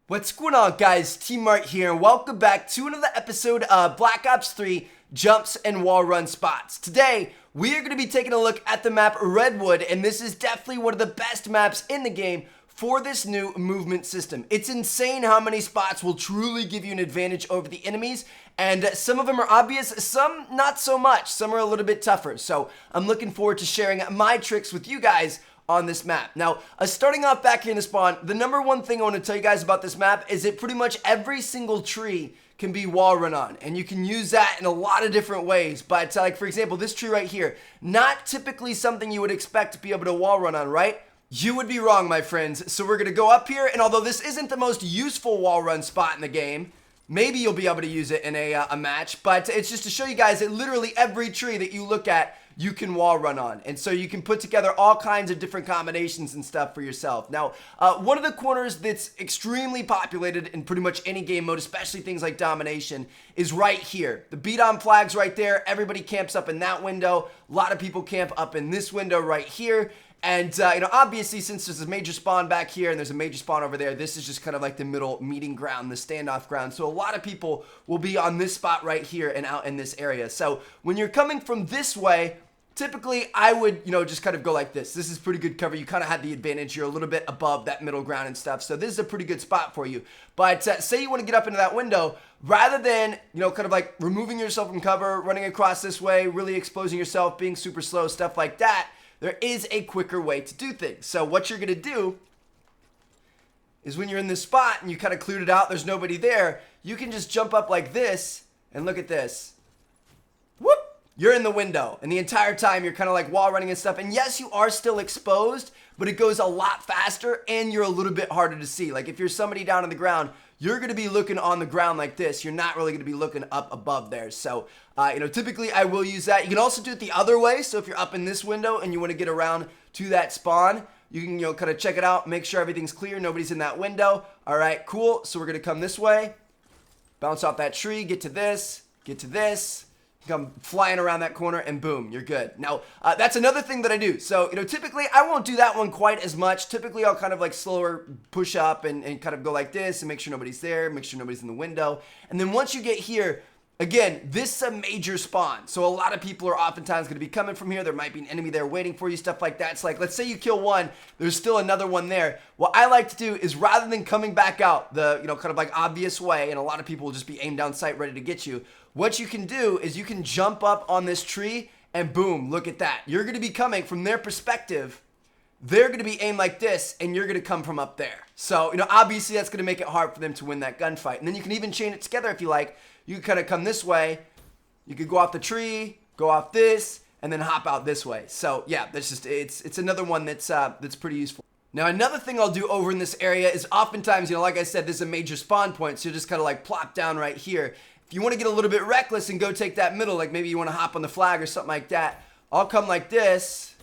What's going on, guys? T-Mart here, and welcome back to another episode of Black Ops 3 Jumps and Wall Run Spots. Today, we are going to be taking a look at the map Redwood, and this is definitely one of the best maps in the game for this new movement system. It's insane how many spots will truly give you an advantage over the enemies, and some of them are obvious, some not so much. Some are a little bit tougher, so I'm looking forward to sharing my tricks with you guys on this map. Now, starting off back here in the spawn, the number one thing I want to tell you guys about this map is that pretty much every single tree can be wall run on, and you can use that in a lot of different ways. But like, for example, this tree right here, not typically something you would expect to be able to wall run on, right? You would be wrong, my friends. So we're gonna go up here, and although this isn't the most useful wall run spot in the game, maybe you'll be able to use it in a match, but it's just to show you guys that literally every tree that you look at, you can wall run on. And so you can put together all kinds of different combinations and stuff for yourself. Now, one of the corners that's extremely populated in pretty much any game mode, especially things like domination, is right here. The beat on flag's right there. Everybody camps up in that window. A lot of people camp up in this window right here. And, obviously, since there's a major spawn back here and there's a major spawn over there, this is just kind of like the middle meeting ground, the standoff ground. So a lot of people will be on this spot right here and out in this area. So when you're coming from this way, typically I would, just kind of go like this. This is pretty good cover. You kind of had the advantage. You're a little bit above that middle ground and stuff. So this is a pretty good spot for you. But say you want to get up into that window, rather than, kind of like removing yourself from cover, running across this way, really exposing yourself, being super slow, stuff like that, there is a quicker way to do things. So what you're going to do is when you're in this spot and you kind of cleared it out, there's nobody there, you can just jump up like this and look at this. Whoop! You're in the window, and the entire time you're kind of like wall running and stuff. And yes, you are still exposed, but it goes a lot faster and you're a little bit harder to see. Like if you're somebody down on the ground, you're going to be looking on the ground like this. You're not really going to be looking up above there. So, typically I will use that. You can also do it the other way. So if you're up in this window and you want to get around to that spawn, you can, kind of check it out, make sure everything's clear, nobody's in that window. All right, cool. So we're going to come this way, bounce off that tree, get to this, come flying around that corner, and boom, you're good. Now, that's another thing that I do. So, typically I won't do that one quite as much. Typically I'll kind of like slower push up and kind of go like this and make sure nobody's there, make sure nobody's in the window. And then once you get here, again, this is a major spawn. So a lot of people are oftentimes going to be coming from here. There might be an enemy there waiting for you, stuff like that. It's like, let's say you kill one, there's still another one there. What I like to do is rather than coming back out the, kind of like obvious way, and a lot of people will just be aimed down sight ready to get you, what you can do is you can jump up on this tree and boom, look at that. You're going to be coming from their perspective. They're going to be aimed like this, and you're going to come from up there. So, obviously that's going to make it hard for them to win that gunfight. And then you can even chain it together if you like. You can kind of come this way. You could go off the tree, go off this, and then hop out this way. So, yeah, that's just it's another one that's pretty useful. Now, another thing I'll do over in this area is oftentimes, like I said, this is a major spawn point, so you just kind of like plop down right here. If you want to get a little bit reckless and go take that middle, like maybe you want to hop on the flag or something like that, I'll come like this,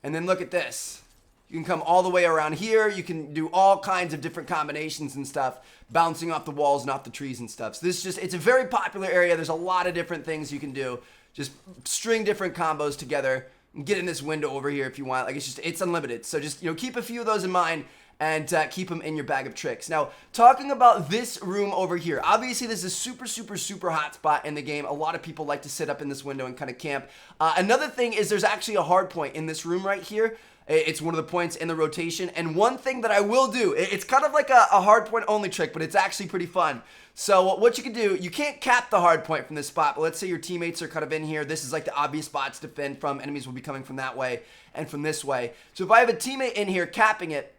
and then look at this. You can come all the way around here. You can do all kinds of different combinations and stuff, bouncing off the walls and off the trees and stuff. So it's a very popular area. There's a lot of different things you can do. Just string different combos together and get in this window over here if you want. Like it's unlimited. So just, keep a few of those in mind and keep them in your bag of tricks. Now, talking about this room over here, obviously this is a super, super, super hot spot in the game. A lot of people like to sit up in this window and kind of camp. Another thing is there's actually a hard point in this room right here. It's one of the points in the rotation. And one thing that I will do, it's kind of like a hard point only trick, but it's actually pretty fun. So what you can do, you can't cap the hard point from this spot, but let's say your teammates are kind of in here. This is like the obvious spots to defend from. Enemies will be coming from that way and from this way. So if I have a teammate in here capping it,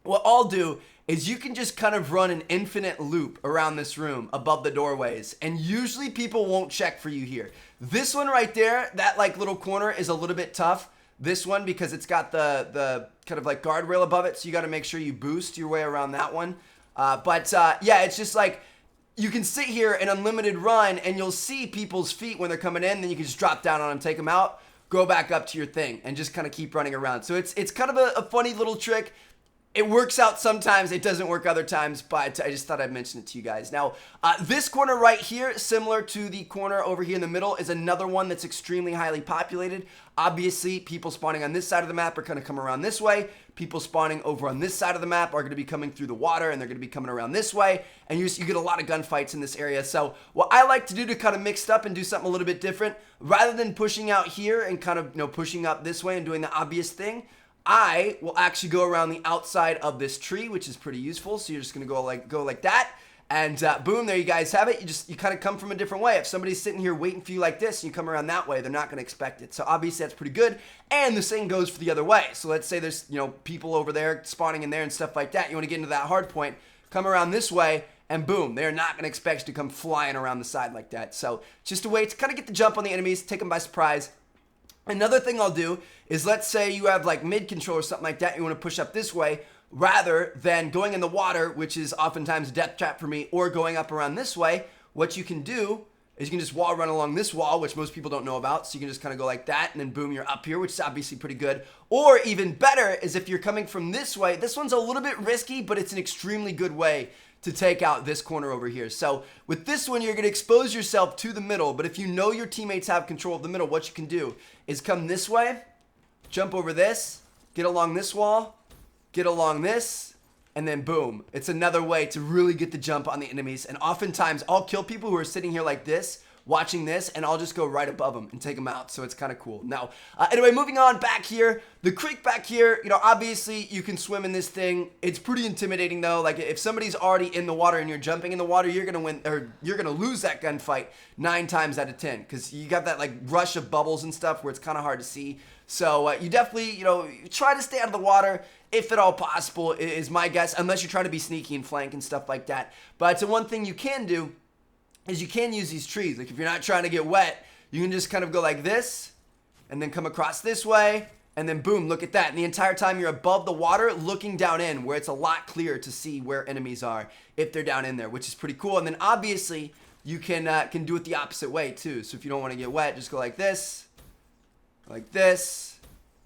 what I'll do is you can just kind of run an infinite loop around this room above the doorways, and usually people won't check for you here. This one right there, that like little corner is a little bit tough. This one, because it's got the kind of like guardrail above it, so you got to make sure you boost your way around that one. Yeah, it's just like you can sit here and unlimited run, and you'll see people's feet when they're coming in. Then you can just drop down on them, take them out, go back up to your thing, and just kind of keep running around. So it's kind of a funny little trick. It works out sometimes, it doesn't work other times, but I just thought I'd mention it to you guys. Now, this corner right here, similar to the corner over here in the middle, is another one that's extremely highly populated. Obviously, people spawning on this side of the map are going to come around this way. People spawning over on this side of the map are going to be coming through the water, and they're going to be coming around this way, and you get a lot of gunfights in this area. So what I like to do to kind of mix it up and do something a little bit different, rather than pushing out here and kind of, pushing up this way and doing the obvious thing, I will actually go around the outside of this tree, which is pretty useful. So you're just going to go like that. And boom, there you guys have it. You kind of come from a different way. If somebody's sitting here waiting for you like this and you come around that way, they're not going to expect it. So obviously that's pretty good. And the same goes for the other way. So let's say there's, people over there spawning in there and stuff like that. You want to get into that hard point, come around this way, and boom, they're not going to expect you to come flying around the side like that. So just a way to kind of get the jump on the enemies, take them by surprise. Another thing I'll do is, let's say you have like mid control or something like that, you want to push up this way, rather than going in the water, which is oftentimes a death trap for me, or going up around this way. What you can do is you can just wall run along this wall, which most people don't know about. So you can just kind of go like that, and then boom, you're up here, which is obviously pretty good. Or even better is if you're coming from this way. This one's a little bit risky, but it's an extremely good way to take out this corner over here. So with this one, you're going to expose yourself to the middle, but if you know your teammates have control of the middle, what you can do is come this way, jump over this, get along this wall, get along this, and then boom. It's another way to really get the jump on the enemies. And oftentimes I'll kill people who are sitting here like this, watching this, and I'll just go right above them and take them out. So it's kind of cool. Now, anyway, moving on back here, the creek back here, obviously you can swim in this thing. It's pretty intimidating though. Like if somebody's already in the water and you're jumping in the water, you're going to win, or you're going to lose that gunfight 9 times out of 10, because you got that like rush of bubbles and stuff where it's kind of hard to see. So you definitely, try to stay out of the water if at all possible, is my guess, unless you're trying to be sneaky and flank and stuff like that. But one thing you can do is you can use these trees. Like if you're not trying to get wet, you can just kind of go like this and then come across this way, and then boom, look at that. And the entire time you're above the water looking down in, where it's a lot clearer to see where enemies are if they're down in there, which is pretty cool. And then obviously you can do it the opposite way too. So if you don't want to get wet, just go like this,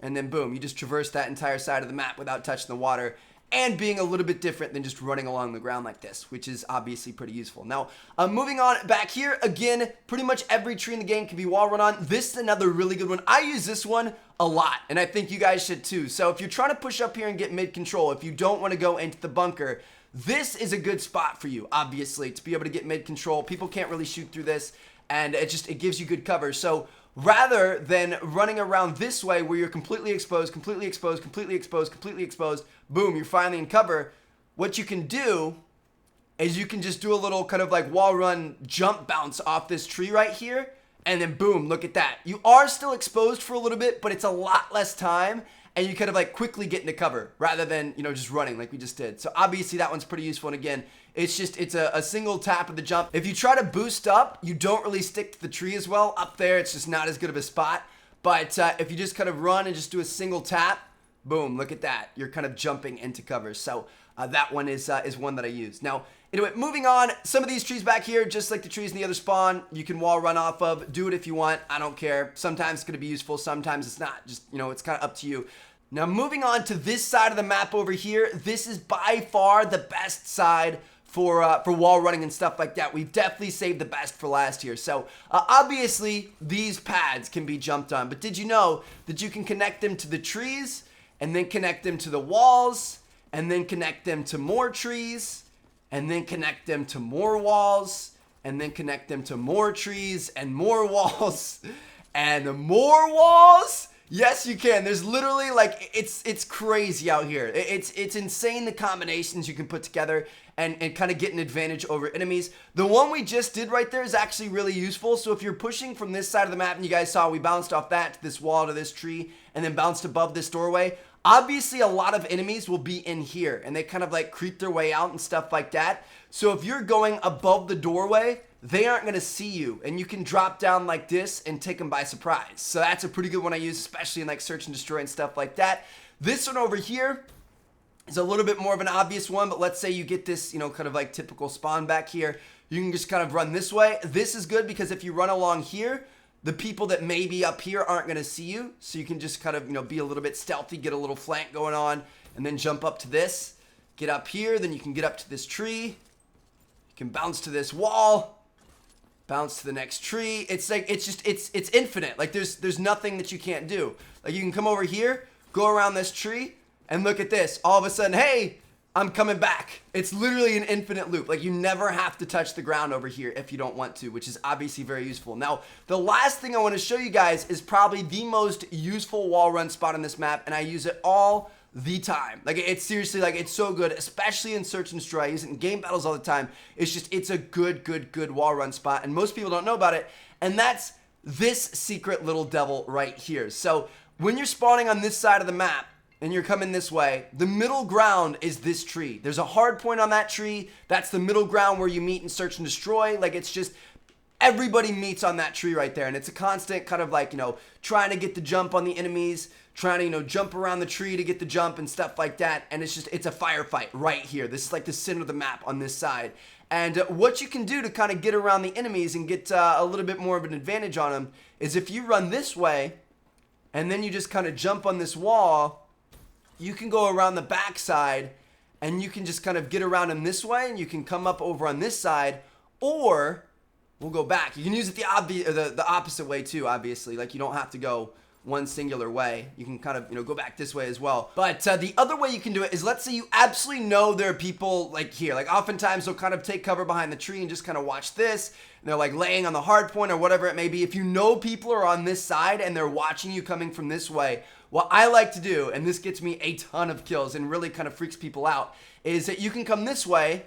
and then boom, you just traverse that entire side of the map without touching the water, and being a little bit different than just running along the ground like this, which is obviously pretty useful. Now, moving on back here, again, pretty much every tree in the game can be wall run on. This is another really good one. I use this one a lot, and I think you guys should too. So if you're trying to push up here and get mid control, if you don't want to go into the bunker, this is a good spot for you, obviously, to be able to get mid control. People can't really shoot through this, and it gives you good cover. So rather than running around this way where you're completely exposed, boom, you're finally in cover, what you can do is you can just do a little kind of like wall run jump bounce off this tree right here, and then boom, look at that. You are still exposed for a little bit, but it's a lot less time, and you kind of like quickly get into cover rather than, just running like we just did. So obviously that one's pretty useful. And again, it's a single tap of the jump. If you try to boost up, you don't really stick to the tree as well. Up there, it's just not as good of a spot. But if you just kind of run and just do a single tap, boom, look at that. You're kind of jumping into cover. So that one is one that I use. Now, anyway, moving on, some of these trees back here, just like the trees in the other spawn, you can wall run off of. Do it if you want. I don't care. Sometimes it's going to be useful. Sometimes it's not. Just, it's kind of up to you. Now, moving on to this side of the map over here, this is by far the best side for wall running and stuff like that. We've definitely saved the best for last here. So obviously these pads can be jumped on, but did you know that you can connect them to the trees, and then connect them to the walls, and then connect them to more trees, and then connect them to more walls, and then connect them to more trees and more walls and more walls? Yes, you can. There's literally like, it's crazy out here. It's insane the combinations you can put together and kind of get an advantage over enemies. The one we just did right there is actually really useful. So if you're pushing from this side of the map, and you guys saw we bounced off that to this wall to this tree and then bounced above this doorway, obviously a lot of enemies will be in here and they kind of like creep their way out and stuff like that. So if you're going above the doorway, they aren't going to see you, and you can drop down like this and take them by surprise. So that's a pretty good one I use, especially in like search and destroy and stuff like that. This one over here is a little bit more of an obvious one, but let's say you get this, kind of like typical spawn back here. You can just kind of run this way. This is good because if you run along here, the people that may be up here aren't going to see you. So you can just kind of, be a little bit stealthy, get a little flank going on, and then jump up to this, get up here, then you can get up to this tree, you can bounce to this wall, bounce to the next tree. It's like, it's infinite. Like there's nothing that you can't do. Like you can come over here, go around this tree, and look at this. All of a sudden, hey, I'm coming back. It's literally an infinite loop. Like you never have to touch the ground over here if you don't want to, which is obviously very useful. Now, the last thing I want to show you guys is probably the most useful wall run spot on this map, and I use it all the time. Like it's seriously, like it's so good, especially in search and destroy. I use it in game battles all the time. It's a good wall run spot, and most people don't know about it, and that's this secret little devil right here. So when you're spawning on this side of the map, and you're coming this way, the middle ground is this tree. There's a hard point on that tree. That's the middle ground where you meet and search and destroy. Like it's just, everybody meets on that tree right there. And it's a constant kind of like, you know, trying to get the jump on the enemies, trying to, you know, jump around the tree to get the jump and stuff like that. And it's just, it's a firefight right here. This is like the center of the map on this side. And what you can do to kind of get around the enemies and get a little bit more of an advantage on them is if you run this way and then you just kind of jump on this wall, you can go around the back side and you can just kind of get around them this way, and you can come up over on this side, or we'll go back. You can use it the opposite way too, obviously. Like you don't have to go one singular way. You can kind of, you know, go back this way as well. But the other way you can do it is, let's say you absolutely know there are people like here. Like oftentimes they'll kind of take cover behind the tree and just kind of watch this. And they're like laying on the hard point or whatever it may be. If you know people are on this side and they're watching you coming from this way, what I like to do, and this gets me a ton of kills and really kind of freaks people out, is that you can come this way,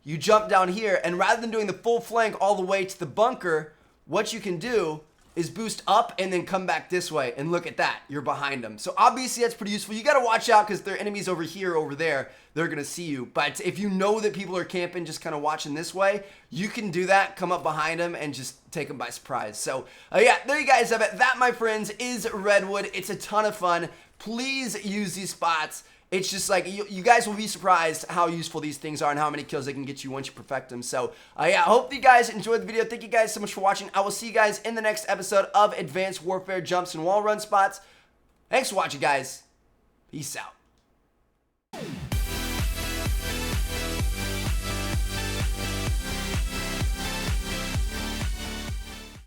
you jump down here, and rather than doing the full flank all the way to the bunker, what you can do is boost up and then come back this way, and look at that, you're behind them. So obviously that's pretty useful. You got to watch out because there are enemies over here, over there, they're going to see you. But if you know that people are camping just kind of watching this way, you can do that, come up behind them and just take them by surprise. So yeah, there you guys have it. That, my friends, is Redwood. It's a ton of fun. Please use these spots. It's just like, you guys will be surprised how useful these things are and how many kills they can get you once you perfect them. So, yeah, I hope you guys enjoyed the video. Thank you guys so much for watching. I will see you guys in the next episode of Advanced Warfare Jumps and Wall Run Spots. Thanks for watching, guys. Peace out.